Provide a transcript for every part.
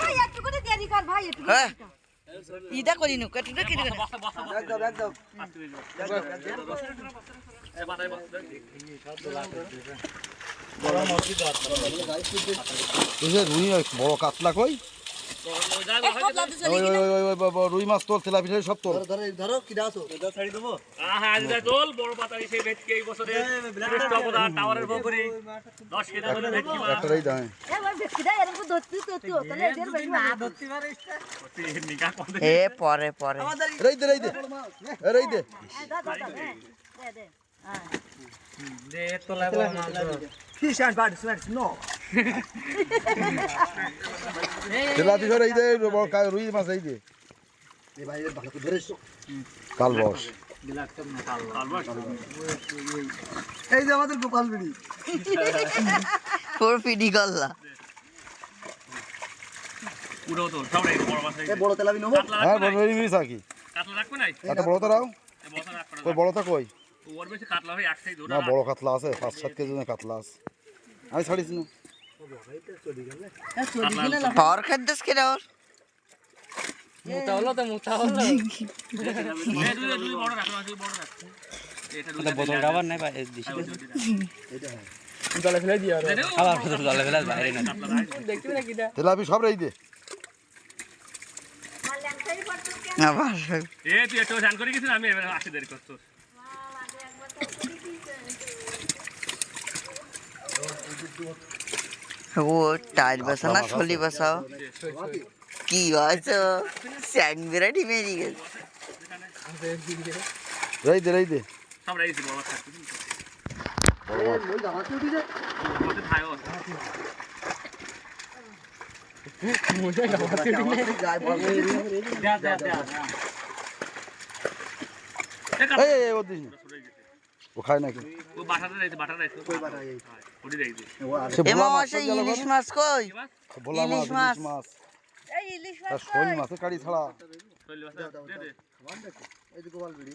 ভাই একটু করে দেরি কর ভাই একটু ইদা করি নো কত কি করে একদম বড় কাতলা কই রুই মাছ তোর তেলাপিয়া সব তোর ধরো কি দাও তো এটা ছাড়ি দেবো আজ দা তোল বড় পাতা সেই ভেটকি এই বছরে শ্রেষ্ঠ অবদান টাওয়ারের বকরি 10 কেজি করে ভেটকি মাছ একটাই দাও এ ভাই ভেটকি দা এরকম ধরতি তো তাহলে এদের বেশি না ধরতি পারিস নিকা করে এ পরে পরে রই দে দে দে দে তোলা বড় মাছ ফিশ এন্ড বার্ডস নো তেলাপি সর এই দে রুই মাছ এই দে এ ভাই ভালো করে ধরেছো কাল বস এই যে আমাদের গোপাল বিড়ি ফোর পিডি গল্লা পুরো তো সব এই বড় মাছ এ বড় তেলাপি নেবো হ্যাঁ বড় রুই মিস আকি কাতলা রাখবে না একটা বড় তো রাও এই বড় রাখ কই বড়টা কই ওর বেশি কাতলা হয় একটাই ধরে না বড় কাতলা আছে 5-7 কেজি কাতলা আছে আমি ছাড়িস না পাওয়ার খাদ্যস কে রাও মোটা হলো দুই বড় রাখ বড় রাখ এটা বোতলটা আবার নাই দিছি এটা হ্যাঁ জলে ফেলে দিও আবার জলে ফেলে বাইরে না দেখবি না কিটা তেলাপি সব রই দে না বাস এ তুই একটু শান করে গেছিস আমি এবার আসি দেরি করছ ও টাইল বসানা ছলি বসাও কি হয়েছে স্যাং বিরাটি মেরি গেছে রই দে সব রাইছি বড় থাক ওই জামাতে উঠি যায় কত খায়ও গায় বল এই ও দিস ও খায় নাকি ও বাটাটা রাইছে কই বাটা এই ওটি রাইছে সে এ ভোলা মামা মাছ সে ইলিশ মাছ কই ভোলা মাছ ইলিশ মাছ। ইলিশ মাছ এই ইলিশ আর শোল মাছের কাড়ি ছাড়া চলি বাসা দে খাবার দেখো এই যে গোপাল বিড়ি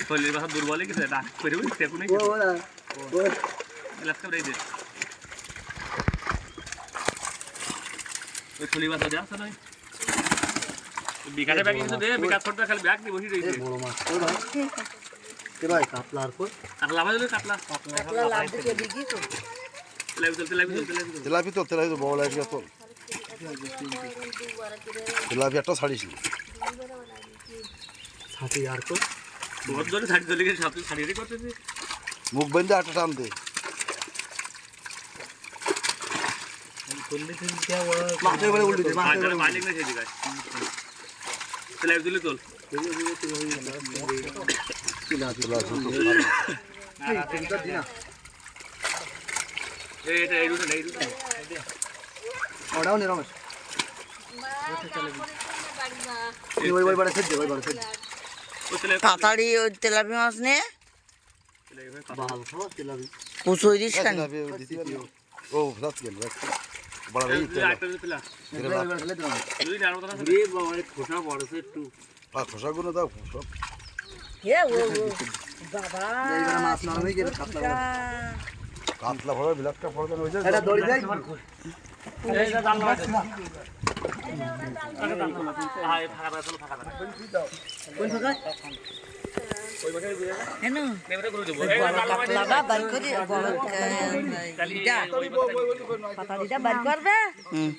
চলি বাসা দুর্বলই কি ডাক করে বলি তেকু নাই ও ও লাস্ট রাইছে ওই চলি বাসা যা না বিকালে ব্যাগ কিছু দে বিকাল ছোটটা খালি ব্যাগ নিয়ে বসে রইছে বড় মাছ ওই ভাই কে ভাই কাতলা আর কই কাতলা মাছ কাতলা কাতলা লাভ দিকে দিকি তো তেলাপি তেলাপি তো বড় লাগবে তো তেলাপি একটা ছাড়িস না ছাতি আর কই তোর ধরে ছাড়ি চলে গেছে সাথে ছাড়িয়ে করতেছি মুখ বেঁধে একটা টান দে মাছের বলে উল্টে দে মাছের মালিক না সেই দিকে তেলাপি তুলে তোল এটা এই রুটে নেই রুটে ওটাও নে রমেশ ওই বড় সেট দে ওই বড় সেট ও তেলাপি তাড়াতাড়ি ওই তেলাপি মাছ নে বাল খাও তেলাপি পুষই দিস কেন ও রাত গেল বড় ভাই একটা তেলা ওই বড় ফেলে দাও দুই নার মত না রে বাবা এর খোসা বড়ছে একটু খোসা গুলো দাও সব হে ও বাবা এইবার মাছ নরম হয়ে গেল কাতলা কাতলা ভরা বিলাসটা ভরা দেন ওই যে এটা দড়ি যায় এই যা জাল মাছ আয় ফাঁকা দাও কোন ফাঁকা হেনু নেমরে করে দেব কাতলা বা বার করে বড় ইটা পাতাড়িটা বার করবে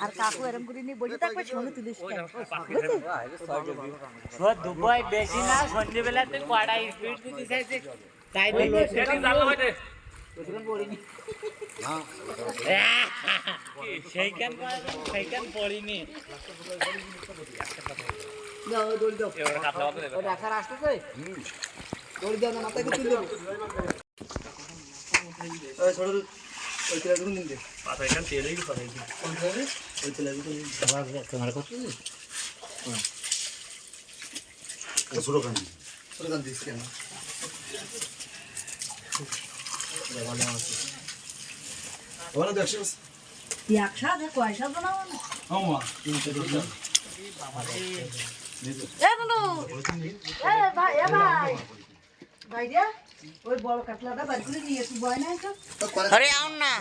আর কাকু এরকম করে নিয়ে বসে থাকবে সঙ্গে তুলিস দুবাই বেশি না সন্ধ্যেবেলা তুই কড়া স্পিড দিতে চাইছে তাই জাল মাছ সেইখান পড়িনি দাও দড়ি দাও এবারে কাতলা মাছ দেব রাখার আসতেছে দড়ি দাও না মাথায় তুলে দেব ওই ছোট ওই তেলা গুলো নিন দে পাতা এখান তেলেই পাতাই কোন করে ওই তেলা গুলো আবার তোমার কত ছোট খান ছোট গান দিস কেন ওরা দেখছিস একসাথে কয়সা বানাবো না আমা এ বলো এ ভাই ভাই রে ওই বড় কাতলাটা বার করে নিয়ে এসে বয় না তো আরে আউন না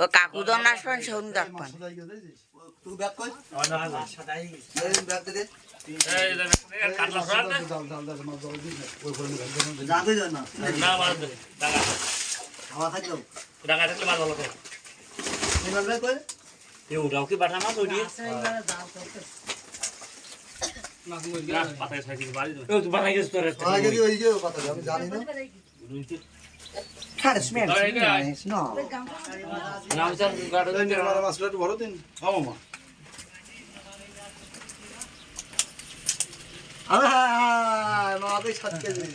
ও কাকু জন আসবেন সেগুন দেখবেন তুই ব্যাগ কই ব্যাগ দে যাবে না হাওয়া থাকলো ব্যাগ কই ওটাও কি বাটা মাছ ওই দিয়ে বানাই গেছে তোর আগে দিয়ে ওই যে কথা আমি জানি না খারে স্মেল না নাম স্যার গাড়ো মাছটা একটু বড় দিন মামা মামাকে 7 কেজি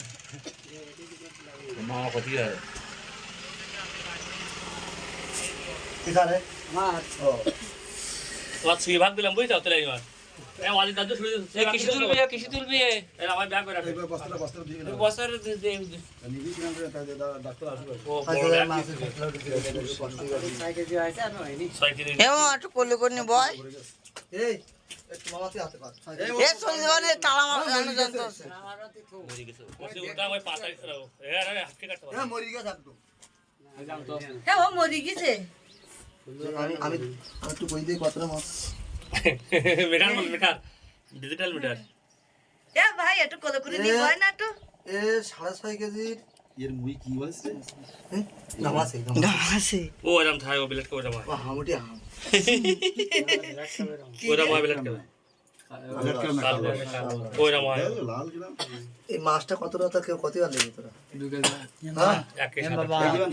মা কত হয় এখানে মাছ ও তোমার ছুঁয়ে ভাগ দিলাম বুঝছো তাহলে এবার ওয়ালি দাদু শুরু কিছু তুলবি আমার ব্যাগ করে রাখো বস্তা দিয়ে বছর নিবি কিনা ডাক্তার আসবে ও মাছ 6 কেজি আছে আর হয়নি 6 কেজি এমন একটু কোলে করে নি বয় এই একটু মামাকে হাতে পার এ সঞ্জীবনে তালা মাছ জানো জানতো মরে গেছে ওসে উঠা ওই পাতা রাখো আরে হাতে কাটতে পারো মরি গেছে আপনি হ্যাঁ ও মরি গেছে আমি একটু কই দেই কতটা মাছ মিটার ডিজিটাল মিটার এ ভাই একটু কোলে করে নি বয় না একটু এ 6.5 কেজির এর মুই কি বলছে নামাছে আছে ও এরকম থাকে ও বিলেট করে ভাই হামুটি হাম ওরা ভাই বিলেট করে ওরা ভাই লাল গ্রাম এই মাছটা কতটা তা কেউ কতবার লেগে তোরা 2 কেজি হ্যাঁ এক কেজি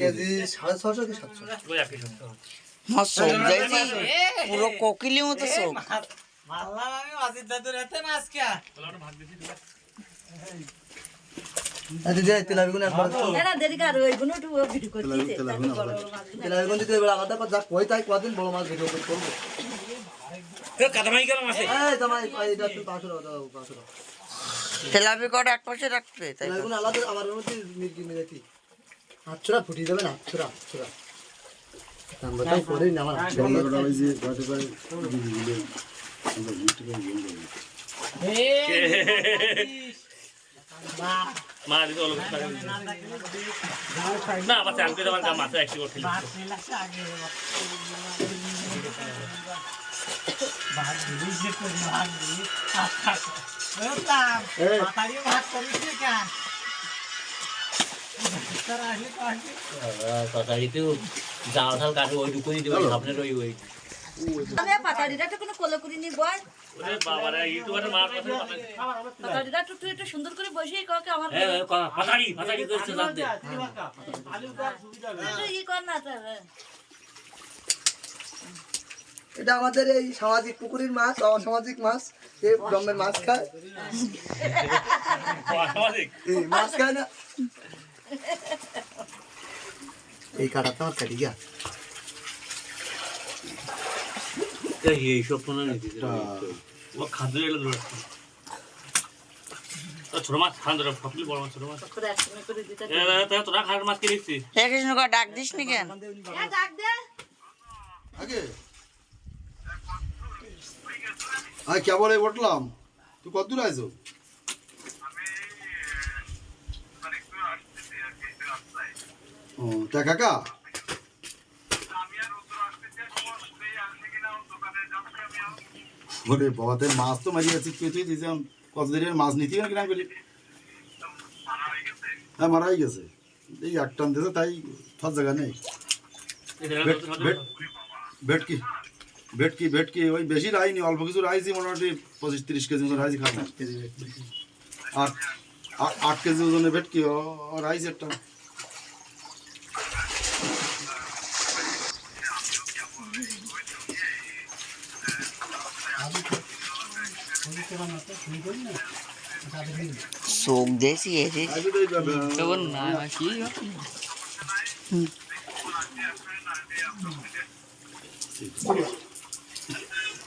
কেজি 650 কি 700 ওই এক কেজি মাছ সব যাইছি পুরো কোকিলি মতো সব মারলাম আমি অজিত দাদুর হাতে মাছ কে ভাগ দিছি আচ্ছা যে তেলাবিগুন একবার এরা দেরি কার ওইগুলো একটু ভিডিও করতেছে তেলাবিগুন দিতে এবার আলাদা করে যা কই তাই কদিন বড় মাছ ভিডিও করে করব কাদামাই গেল মাসে এই জামাই এটা একটু 500 দাও 500 তেলাপি কটা এক পাশে রাখবে তাই তেলাবিগুন আলাদা আমার মধ্যে মির্গি মিরাতি হাতছড়া ফুটি যাবে না হাতছড়া নাম্বারটা করে না আমার বড়টা ওই যে গাছে গায়ে দিলে আমরা মিষ্টি করে মা দিতে হলো না বাচ্চা আনতে দেওয়ার কাম আছে একটু করতে জাল ঠাল কাটে ওই ঢুকুনি দেবে আপনার ওই ওই আমি পাতাড়িটা তো কোনো কোলে করে নি বয় ওরে বাবারে ইউটিউবারে মার কথা পাতাড়িটা একটু সুন্দর করে বসিয়ে কাকে আমার পাতাড়ি পাতাড়ি করছে জানতে ই কর না তাহলে এটা আমাদের এই সামাজিক পুকুরের মাছ অসামাজিক মাছ এই গ্রামের মাছ খায় সামাজিক এই মাছ খায় না এই কাটাটা আমার কাটি গিয়া এই সব ফোন নিতে ও খাদ্য এলো ছোট মাছ খান ধরে সবগুলি বড় মাছ ছোট মাছ করে একসঙ্গে করে দিতে তোরা খাওয়ার মাছ কিনে দিচ্ছি হে কৃষ্ণ কর ডাক দিস নি কেন ডাক দে আগে আয় কে বলে উঠলাম তুই কত দূর আইছো ও তা কাকা ওরে বাবাতে মাছ তো মারি আছে তুই তুই দিয়েছিলাম কতদিনের মাছ নিতে না কিনা বলি হ্যাঁ মারাই গেছে এই এক টান দিয়েছে তাই থার জায়গা নেই ভেটকি ভেটকি ভেটকি ওই বেশি রাইনি অল্প কিছু রাইছি মোটামুটি 25-30 কেজি মতো রাইছি খাতা আর 8 কেজি ওজনের ভেটকি রাইস একটা চোখ দেখছি এসে না কি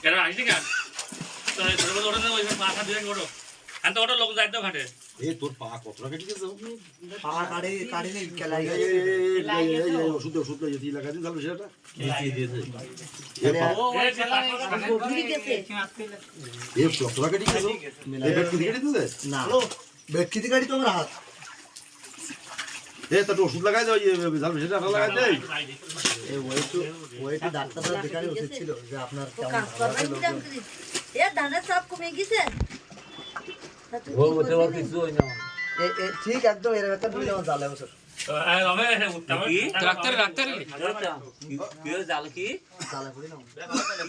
কেন আসছি কেন ছোট ছোট ওটা ওই মাথা দিয়ে ওটো আনতে ওটা লোক যাইতো ঘাটে এ তোর পা কতটা কেটে গেছে পা কাটে কাটে নেই কেলাই ওষুধ ওষুধ লাগিয়েছি লাগা দিন তাহলে সেটা এ কতটা কেটে গেছে এ ভেটকি কেটে দিতে না ভেটকিতে কাটি তোমার হাত এ তো একটু ওষুধ লাগাই দাও জাল বেশি টাকা লাগাই দেই ওইটা ডাক্তাররা দেখারই উচিত ছিল যে আপনার তো কেমন কাজ করবেন কি জান করি এ ধানের চাপ কমে গেছে তা তুই কি করবি? ঠিক একদম এরকম একটা দুই আমার জালে বছর ডাক্তার ডাক্তার জাল কি জালে পড়ি না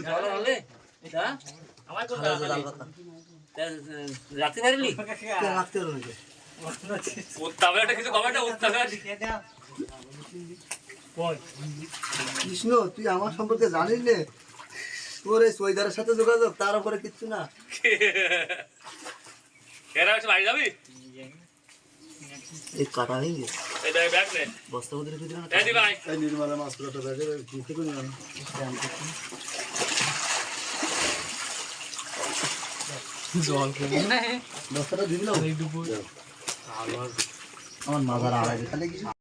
জাল হলে জাল কথা রাখতে পারলি রাখতে হবে নাকি উত্তাবে এটা কিছু কবে না উত্তাবে কৃষ্ণ তুই আমার সম্পর্কে জানিস নে তোর এই সৈদারের সাথে যোগাযোগ তার উপরে কিচ্ছু না এরা এসে বাড়ি যাবি এই কাটা হয়ে গেছে এই ব্যাগ নে বস্তা ওদের ভিতরে না এই দি ভাই এই নির্মালে মাছ পুরোটা ব্যাগে কি থেকে নিয়ে আনো বস্তাটা দিবি না আমার মাজার আড়াই খালি কি